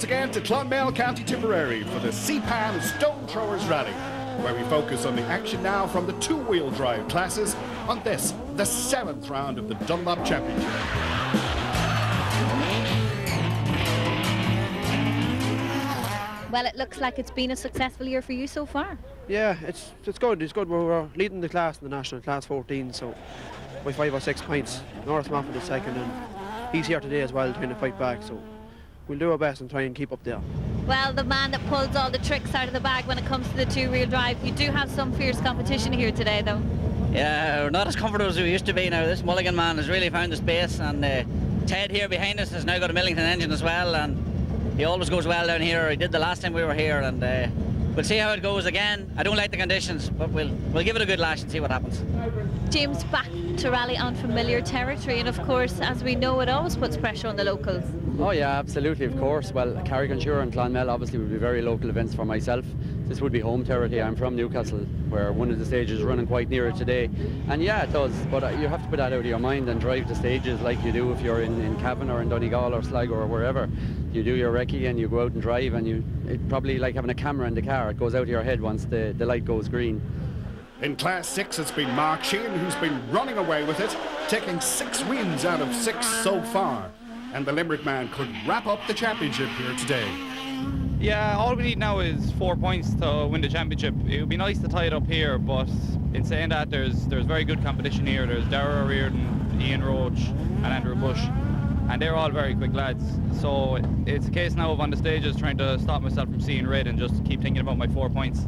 once again to Clonmel, County Tipperary for the CPAM Stone Throwers Rally, where we focus on the action now from the two-wheel drive classes on this, the 7th round of the Dunlop Championship. Well, it looks like it's been a successful year for you so far. Yeah, it's good. It's good. We're leading the class in the national, class 14, so by 5 or 6 points. North Moffat is second, and he's here today as well, trying to fight back. So we'll do our best and try and keep up there. Well, the man that pulls all the tricks out of the bag when it comes to the two-wheel drive. You do have some fierce competition here today, though. Yeah, we're not as comfortable as we used to be now. This Mulligan man has really found the space, and Ted here behind us has now got a Millington engine as well, and he always goes well down here. He did the last time we were here, and we'll see how it goes again. I don't like the conditions, but we'll give it a good lash and see what happens. James, back to rally on familiar territory, and of course, as we know, it always puts pressure on the locals. Oh yeah, absolutely, of course. Well, Carrick-on-Suir and Clonmel obviously would be very local events for myself. This would be home territory. I'm from Newcastle, where one of the stages is running quite near it today. And yeah, it does, but you have to put that out of your mind and drive the stages like you do if you're in Cavan or in Donegal or Sligo or wherever. You do your recce and you go out and drive, and it's probably like having a camera in the car. It goes out of your head once the light goes green. In Class 6, it's been Mark Sheehan who's been running away with it, taking 6 wins out of 6 so far. And the Limerick man could wrap up the championship here today. Yeah, all we need now is 4 points to win the championship. It would be nice to tie it up here, but in saying that, there's very good competition here. There's Darragh Reardon, Ian Roach and Andrew Bush, and they're all very quick lads. So it's a case now of on the stages trying to stop myself from seeing red and just keep thinking about my 4 points.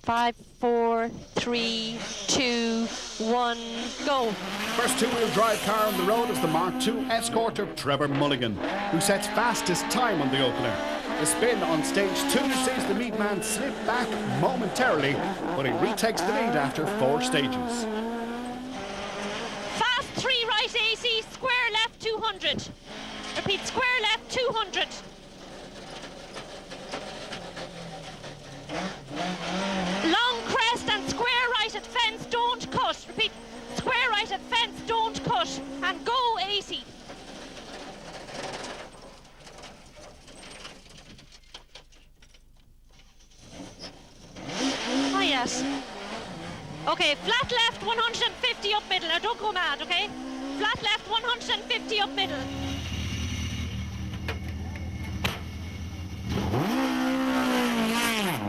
Five, 4, 3, 2, 1, go. First two-wheel drive car on the road is the Mark II Escort of Trevor Mulligan, who sets fastest time on the opener. The spin on stage 2 sees the meat man slip back momentarily, but he retakes the lead after 4 stages. Fast 3 right AC, square left 200. Repeat, square left 200. Long crest and square right at fence, don't cut. Repeat, square right at fence, don't cut. And go 80. Oh yes. Okay, flat left 150 up middle. Now don't go mad, okay? Flat left 150 up middle.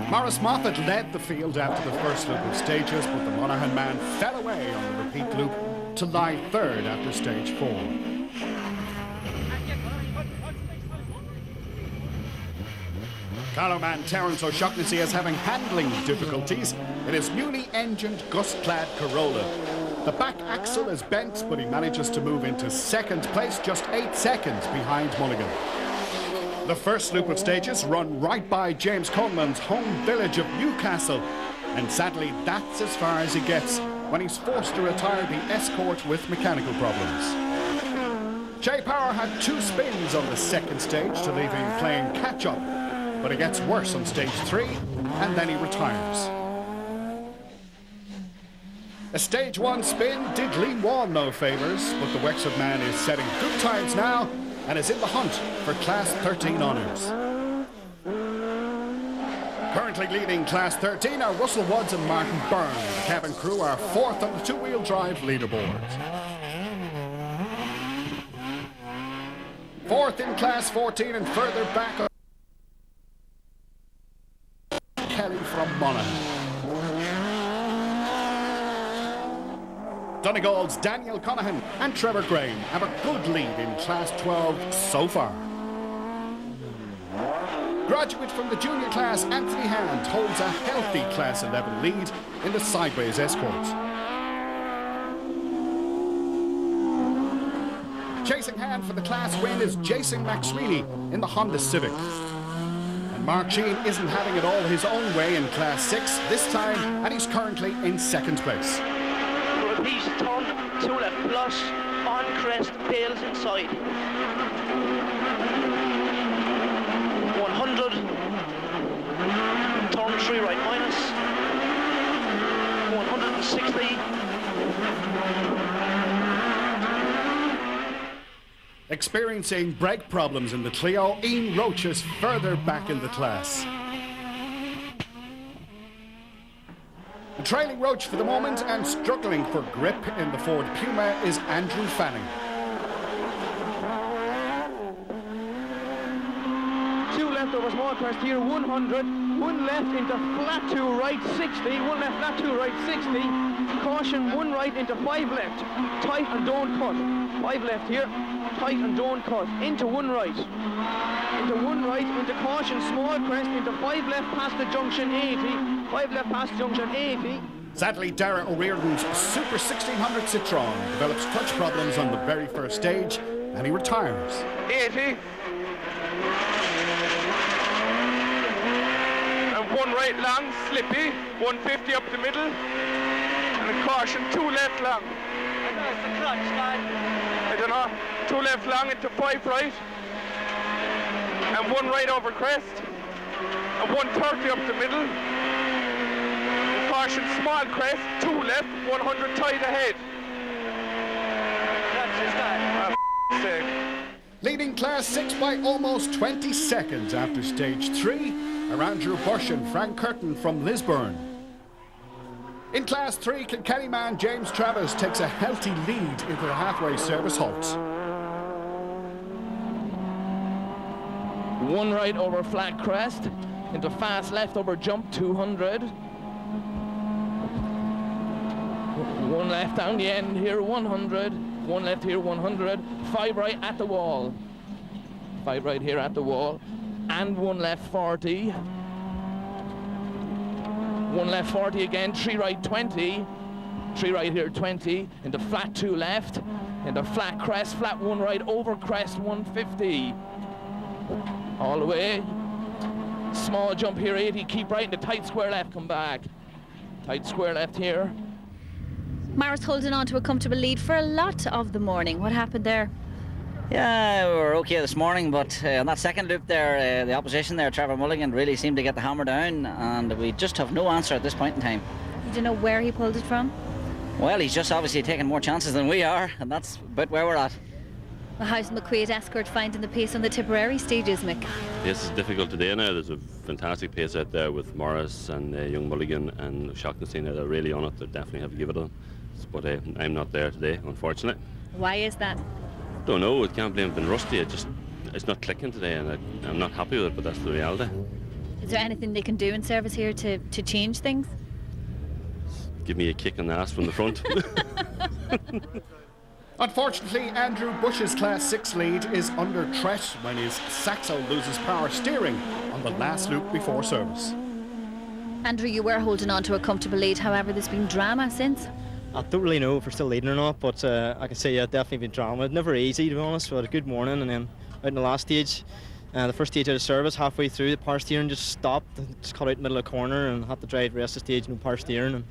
Maurice Moffat led the field after the first loop of stages, but the Monaghan man fell away on the repeat loop to lie third after stage 4. Carloman Terence O'Shaughnessy is having handling difficulties in his newly engined gust-clad Corolla. The back axle is bent, but he manages to move into second place, just 8 seconds behind Mulligan. The first loop of stages run right by James Coleman's home village of Newcastle, and sadly that's as far as he gets when he's forced to retire the Escort with mechanical problems. Jay Power had 2 spins on the second stage to leave him playing catch-up, but it gets worse on stage 3, and then he retires. A stage 1 spin did Liam Wall no favours, but the Wexford man is setting good times now and is in the hunt for Class 13 honours. Currently leading Class 13 are Russell Woods and Martin Byrne. The cabin crew are 4th on the two-wheel drive leaderboard. 4th in Class 14 and further back are Kelly from Monaghan. Donegal's Daniel Conahan and Trevor Graham have a good lead in Class 12 so far. Graduate from the junior class, Anthony Hand, holds a healthy Class 11 lead in the sideways escort. Chasing Hand for the class win is Jason McSweeney in the Honda Civic. And Mark Sheehan isn't having it all his own way in Class 6 this time, and he's currently in second place. Repeat, turn 2 left. plus on crest, tails inside. 100, turn 3 right minus, 160. Experiencing brake problems in the Clio, Ian Roach is further back in the class. Trailing Roach for the moment and struggling for grip in the Ford Puma is Andrew Fanning. Two left over small crest here, 100. One left into flat 2 right, 60. One left, flat 2 right, 60. Caution, 1 right into 5 left. Tight and don't cut. 5 left here. Tight and don't cut. Into 1 right. Into 1 right, into caution, small crest, into 5 left past the junction, 80. 5 left past the junction, 80. Sadly, Dara O'Riordan's Super 1600 Citroën develops clutch problems on the very first stage and he retires. 80. And 1 right long, slippy. 150 up the middle. And a caution, 2 left long. I know it's the clutch, man. I don't know. 2 left long into 5 right. And 1 right over crest. And 130 up the middle. And caution, small crest, 2 left, 100 tight ahead. Clutch is that. Sake. Leading Class 6 by almost 20 seconds after Stage 3 are Andrew Bush and Frank Curtin from Lisburn. In Class 3, Kilkenny man James Travis takes a healthy lead into the halfway service halt. 1 right over flat crest, into fast left over jump 200. 1 left down the end here 100. 1 left here 100. 5 right at the wall. 5 right here at the wall. And 1 left 40. 1 left 40 again. 3 right 20. 3 right here 20. Into flat 2 left. Into flat crest. Flat 1 right over crest 150. All the way. Small jump here 80. Keep right into tight square left. Come back. Tight square left here. Mara's holding on to a comfortable lead for a lot of the morning. What happened there? Yeah, we were okay this morning, but on that second loop there, the opposition there, Trevor Mulligan, really seemed to get the hammer down, and we just have no answer at this point in time. You don't know where he pulled it from? Well, he's just obviously taking more chances than we are, and that's about where we're at. Well, how's McQuaid Escort finding the pace on the Tipperary stages, Mick? Yes, it's difficult today now. There's a fantastic pace out there with Morris and young Mulligan and Shocknessy. They're really on it. They definitely have to give it on. But I'm not there today, unfortunately. Why is that? Don't know. I can't blame it been rusty. It's not clicking today, and I'm not happy with it. But that's the reality. Is there anything they can do in service here to change things? Give me a kick in the ass from the front. Unfortunately, Andrew Bush's Class 6 lead is under threat when his Saxo loses power steering on the last loop before service. Andrew, you were holding on to a comfortable lead, however there's been drama since. I don't really know if we're still leading or not, but I can say definitely been drama. Never easy, to be honest. We had a good morning, and then out in the last stage, the first stage out of service, halfway through, the power steering just stopped, just cut out in the middle of the corner, and had to drive the rest of the stage, no power steering. And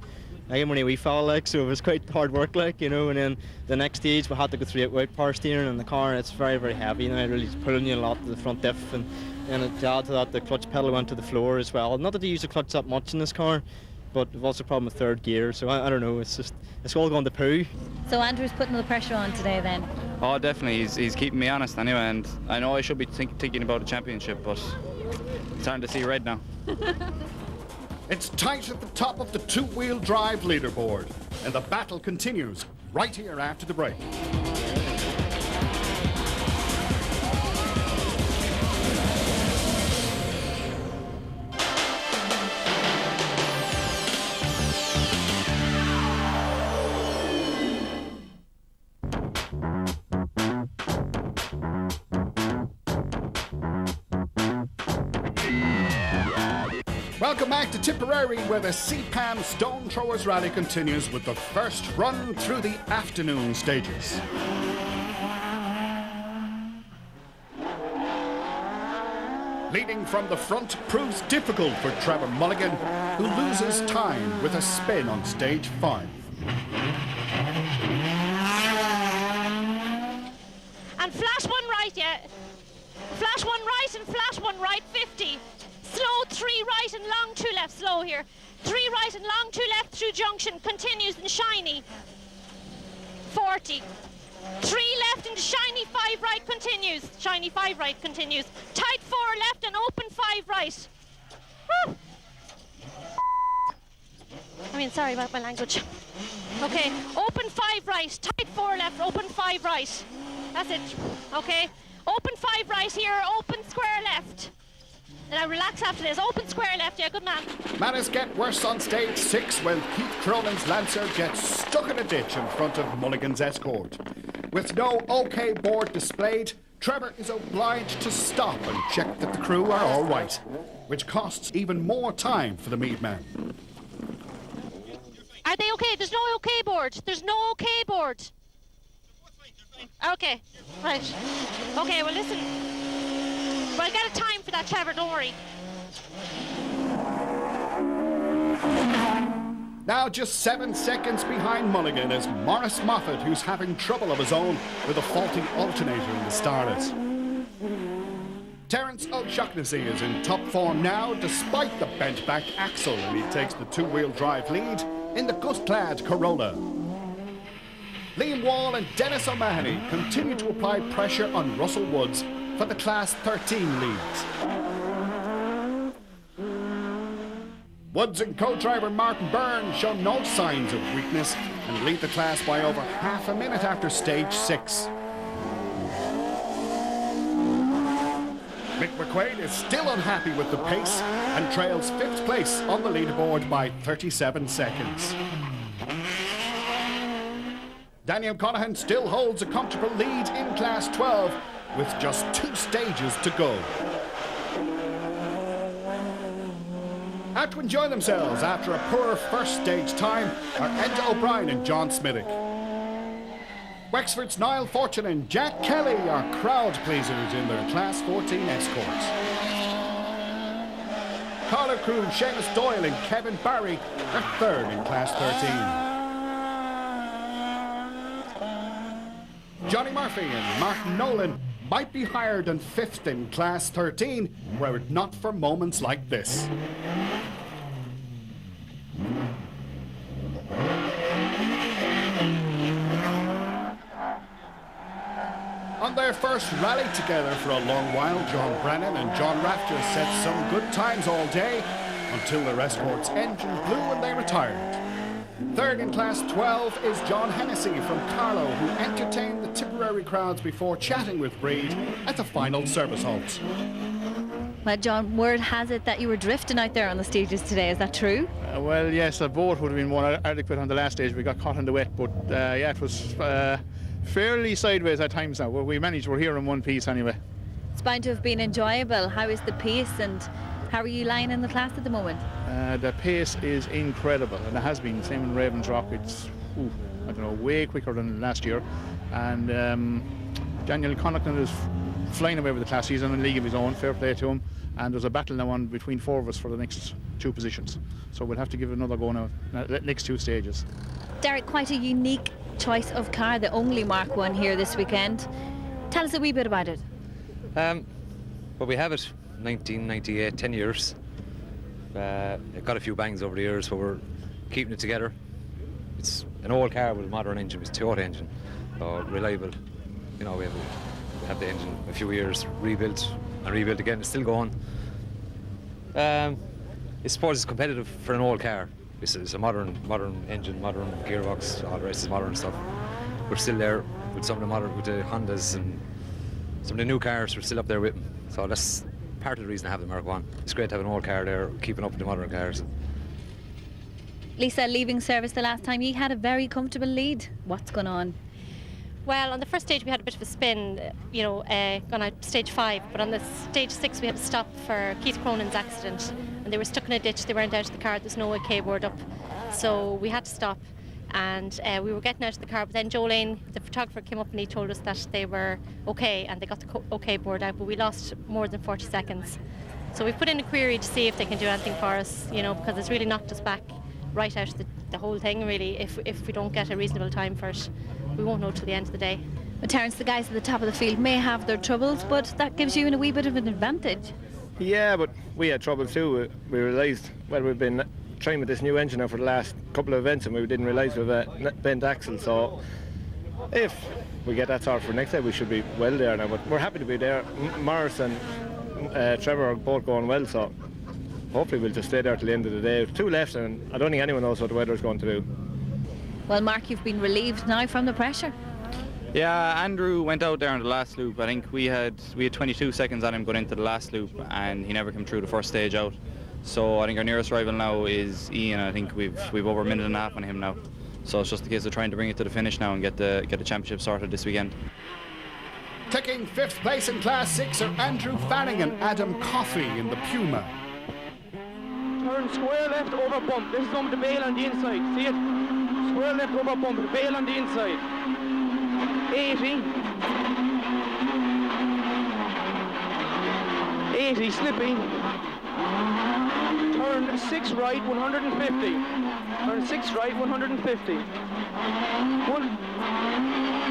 I'm only a wee fella, like, so it was quite hard work, like, you know. And then the next stage, we had to go through it without power steering, and the car, it's very, very heavy, and it really pulling you a lot to the front diff, and to add to that, the clutch pedal went to the floor as well. Not that they use the clutch that much in this car, but we've also a problem with third gear, so I don't know, it's all going to poo. So Andrew's putting the pressure on today then? Oh, definitely. He's keeping me honest anyway, and I know I should be thinking about a championship, but it's starting to see red now. It's tight at the top of the two-wheel drive leaderboard, and the battle continues right here after the break. Welcome back to Tipperary, where the CPAM Stone Throwers Rally continues with the first run through the afternoon stages. Leading from the front proves difficult for Trevor Mulligan, who loses time with a spin on stage 5. Flash one right, yeah. Flash one right and flash one right, 50. Slow 3 right and long 2 left, slow here. 3 right and long 2 left through junction, continues in shiny. 40. 3 left into shiny 5 right, continues. Shiny 5 right, continues. Tight 4 left and open 5 right. Woo! I mean, sorry about my language. Okay, open 5 right, tight 4 left, open 5 right. That's it, okay? Open 5 right here, open square left. Now relax after this, open square left, yeah, good man. Matters get worse on stage 6 when Keith Cronin's Lancer gets stuck in a ditch in front of Mulligan's Escort. With no OK board displayed, Trevor is obliged to stop and check that the crew are all right, which costs even more time for the Mead man. Are they okay? There's no OK board. There's no OK board. Okay, right. Okay, well listen. Well, I got a time for that, Trevor, don't worry. Now just 7 seconds behind Mulligan is Maurice Moffat, who's having trouble of his own with a faulty alternator in the Starlet. Terence O'Shaughnessy is in top form now despite the bent back axle, and he takes the 2-wheel drive lead in the gust-clad Corolla. Liam Wall and Dennis O'Mahony continue to apply pressure on Russell Woods for the Class 13 leads. Woods and co-driver Martin Byrne show no signs of weakness and lead the class by over half a minute after stage 6. Mick McQuaid is still unhappy with the pace and trails 5th place on the leaderboard by 37 seconds. Daniel Conahan still holds a comfortable lead in Class 12 with just 2 stages to go. Out to enjoy themselves after a poor first stage time are Enda O'Brien and John Smithick. Wexford's Niall Fortune and Jack Kelly are crowd pleasers in their Class 14 escorts. Carla Crew, Seamus Doyle and Kevin Barry are 3rd in Class 13. Johnny Murphy and Martin Nolan might be higher than 5th in Class 13 were it not for moments like this. On their first rally together for a long while, John Brennan and John Rafter set some good times all day until their escort's engine blew and they retired. 3rd in Class 12 is John Hennessy from Carlow, who entertained the Tipperary crowds before chatting with Breed at the final service halt. Well, John, word has it that you were drifting out there on the stages today. Is that true? Well, yes, a boat would have been more adequate on the last stage. We got caught in the wet, but yeah, it was fairly sideways at times now. Well, we managed, we're here in one piece anyway. It's bound to have been enjoyable. How is the pace and how are you lying in the class at the moment? The pace is incredible, and it has been. Same in Ravens Rock. It's, I don't know, way quicker than last year. And Daniel Connaughton is flying away with the class. He's in a league of his own, fair play to him. And there's a battle now on between 4 of us for the next 2 positions. So we'll have to give it another go now, next 2 stages. Derek, quite a unique choice of car, the only Mark 1 here this weekend. Tell us a wee bit about it. Well, we have it 1998, 10 years. It got a few bangs over the years, but we're keeping it together. It's an old car with a modern engine. It's a Toyota engine, so reliable. You know, we have the engine a few years rebuilt and rebuilt again. It's still going. I suppose it's competitive for an old car. It's a modern engine, modern gearbox, all the rest is modern stuff. We're still there with some of the Hondas and some of the new cars. We're still up there with them. So that's part of the reason I have the Mark 1. It's great to have an old car there, keeping up with the modern cars. Lisa, leaving service the last time, you had a very comfortable lead. What's going on? Well, on the first stage we had a bit of a spin, gone out stage 5, but on the stage 6 we had to stop for Keith Cronin's accident, and they were stuck in a ditch. They weren't out of the car. There's no OK board up, so we had to stop, and we were getting out of the car, but then Joe Lane, the photographer, came up and he told us that they were OK and they got the OK board out, but we lost more than 40 seconds. So we've put in a query to see if they can do anything for us, because it's really knocked us back right out of the whole thing, really. If we don't get a reasonable time for it, we won't know till the end of the day. But Terence, the guys at the top of the field may have their troubles, but that gives you a wee bit of an advantage. Yeah, but we had trouble too. We realised, well, we've been trying with this new engine now for the last couple of events, and we didn't realise we've a bent axle. So if we get that sorted for next day, we should be well there now. But we're happy to be there. Morris and Trevor are both going well, so hopefully we'll just stay there till the end of the day. 2 left, and I don't think anyone knows what the weather's going to do. Well, Mark, you've been relieved now from the pressure. Yeah, Andrew went out there in the last loop. I think we had 22 seconds on him going into the last loop, and he never came through the first stage out. So I think our nearest rival now is Ian. I think we've over a minute and a half on him now. So it's just a case of trying to bring it to the finish now and get the championship sorted this weekend. Taking 5th place in Class 6 are Andrew Fanning and Adam Coffey in the Puma. Turn square left over bump. This is on the bail on the inside. See it? Square left over bump. The bail on the inside. 80. 80, slippy. Turn 6 right, 150. Turn 6 right, 150.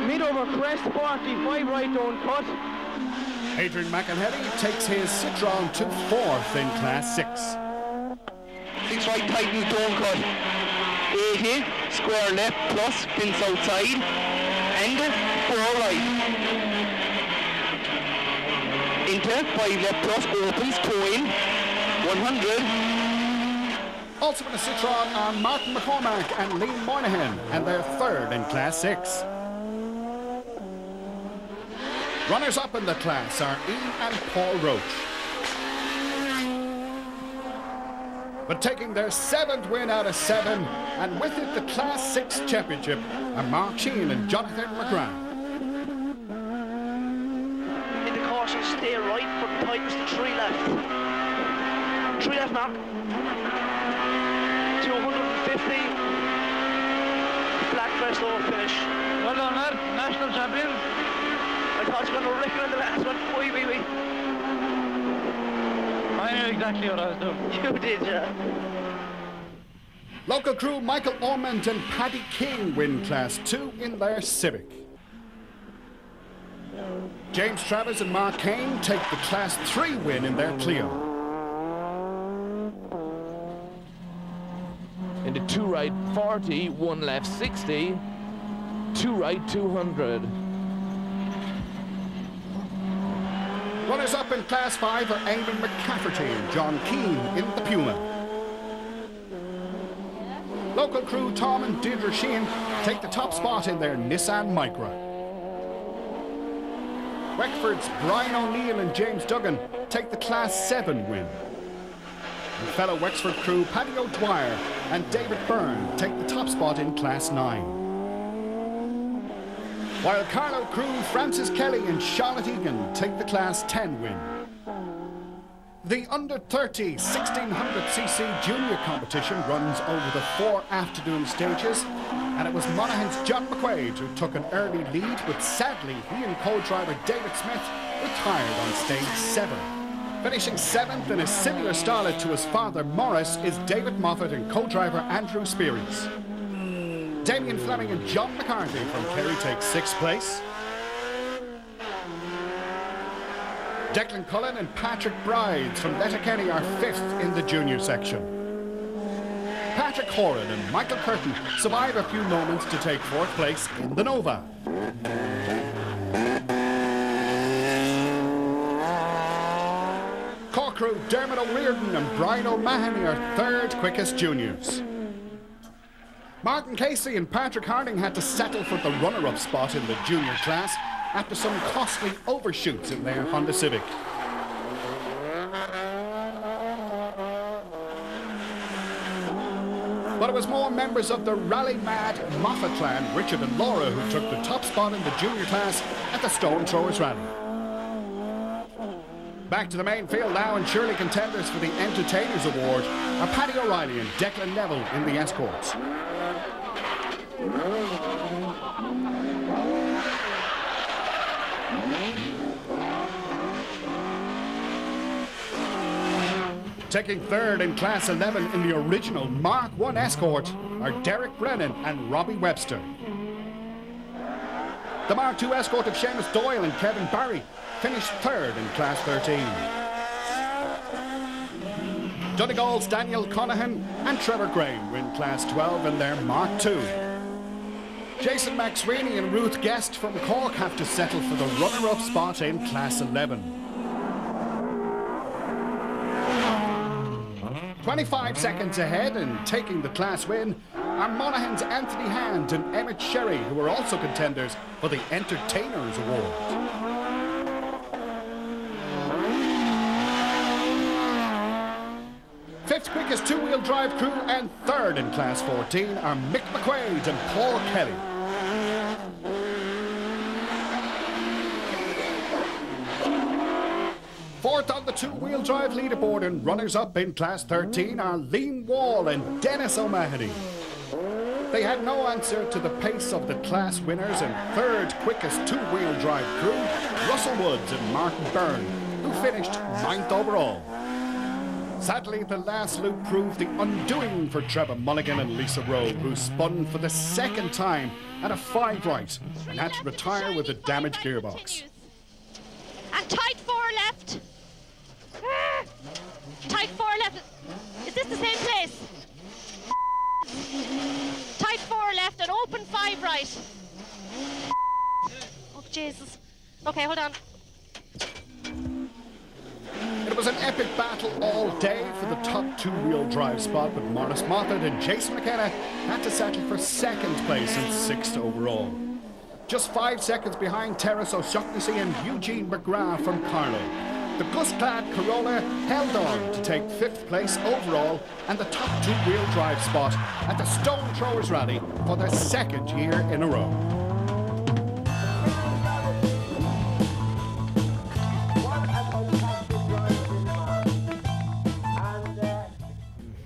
Mid over crest, 45 right, don't cut. Adrian McEnhedy takes his Citroen to 4th in Class 6. 6 right, tightens, don't cut. 80, square left, plus, pins outside. And 4 right. Into 5 left, plus, opens, toe in. 100. Also in the Citroen are Martin McCormack and Liam Moynihan, and they're 3rd in Class 6. Runners-up in the class are Ian and Paul Roach. But taking their 7th win out of 7, and with it the Class 6 championship, are Mark Sheehan and Jonathan McGrath. In the caution, stay right, but tightens to 3 left. 3 left, Mark. 250. Black crest over finish. Well done, lad. National champion. I thought you were going to wreck in the last one. Wee. I knew exactly what I was doing. You did, yeah. Local crew Michael Ormond and Paddy King win Class 2 in their Civic. James Travers and Mark Kane take the Class 3 win in their Clio. Into 2 right 40, 1 left 60, 2 right 200. Runners-up in Class 5 are Eamon McCafferty and John Keane in the Puma. Local crew Tom and Deirdre Sheehan take the top spot in their Nissan Micra. Wexford's Brian O'Neill and James Duggan take the Class 7 win. And fellow Wexford crew Paddy O'Dwyer and David Byrne take the top spot in Class 9. While Carlow crew Francis Kelly and Charlotte Egan take the Class 10 win. The under-30 1600cc junior competition runs over the 4 afternoon stages, and it was Monaghan's John McQuaid who took an early lead, but sadly he and co-driver David Smith retired on stage 7. Finishing 7th in a similar style to his father Morris is David Moffat and co-driver Andrew Spearies. Damien Fleming and John McCarthy from Kerry take 6th place. Declan Cullen and Patrick Brides from Letterkenny are 5th in the junior section. Patrick Horan and Michael Curtin survive a few moments to take 4th place in the Nova. Cork crew Dermot O'Riordan and Brian O'Mahony are 3rd quickest juniors. Martin Casey and Patrick Harding had to settle for the runner-up spot in the junior class after some costly overshoots in their Honda Civic. But it was more members of the rally-mad Moffat clan, Richard and Laura, who took the top spot in the junior class at the Stone Throwers Rally. Back to the main field now, and surely contenders for the Entertainers Award are Paddy O'Reilly and Declan Neville in the escorts. Taking 3rd in Class 11 in the original Mark I escort are Derek Brennan and Robbie Webster. The Mark II escort of Seamus Doyle and Kevin Barry finished third in Class 13. Donegal's Daniel Conahan and Trevor Graham win Class 12 in their Mark II. Jason McSweeney and Ruth Guest from Cork have to settle for the runner-up spot in Class 11. 25 seconds ahead and taking the class win are Monaghan's Anthony Hand and Emmett Sherry, who are also contenders for the Entertainers Award. Fifth quickest two-wheel drive crew and third in Class 14 are Mick McQuaid and Paul Kelly. Fourth on the two-wheel drive leaderboard and runners-up in Class 13 are Liam Wall and Dennis O'Mahony. They had no answer to the pace of the class winners and third quickest two-wheel drive crew, Russell Woods and Martin Byrne, who finished 9th overall. Sadly, the last loop proved the undoing for Trevor Mulligan and Lisa Rowe, who spun for the second time at a 5 right and had to retire with a damaged gearbox. And tight 4 left. Tight 4 left. Is this the same place? Tight 4 left and open 5 right. Oh, Jesus. Okay, hold on. It was an epic battle all day for the top two-wheel drive spot, but Morris Moffat and Jason McKenna had to settle for second place and 6th overall. Just 5 seconds behind Terrace O'Shaughnessy and Eugene McGrath from Carlow. The Gust-clad Corolla held on to take 5th place overall and the top two-wheel drive spot at the Stone Throwers Rally for their 2nd year in a row.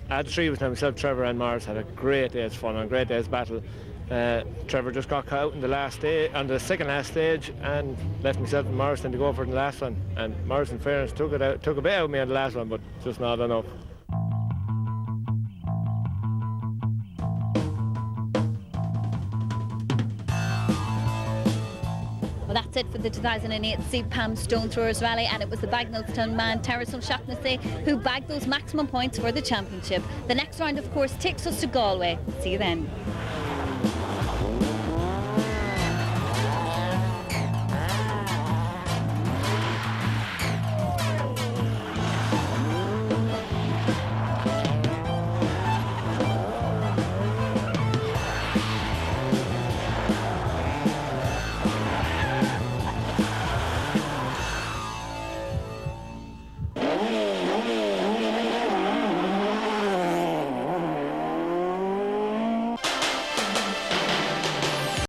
I had 3 with myself, Trevor and Morris had a great day's fun and a great day's battle. Trevor just got caught out in the last day, on the second last stage, and left myself and Morris then to go for the last one. And Morris, in fairness, took a bit out of me on the last one, but just not enough. Well, that's it for the 2008 CPAM Stone Throwers Rally, and it was the Bagnallstown man, Terrace O'Shaughnessy, who bagged those maximum points for the championship. The next round, of course, takes us to Galway. See you then.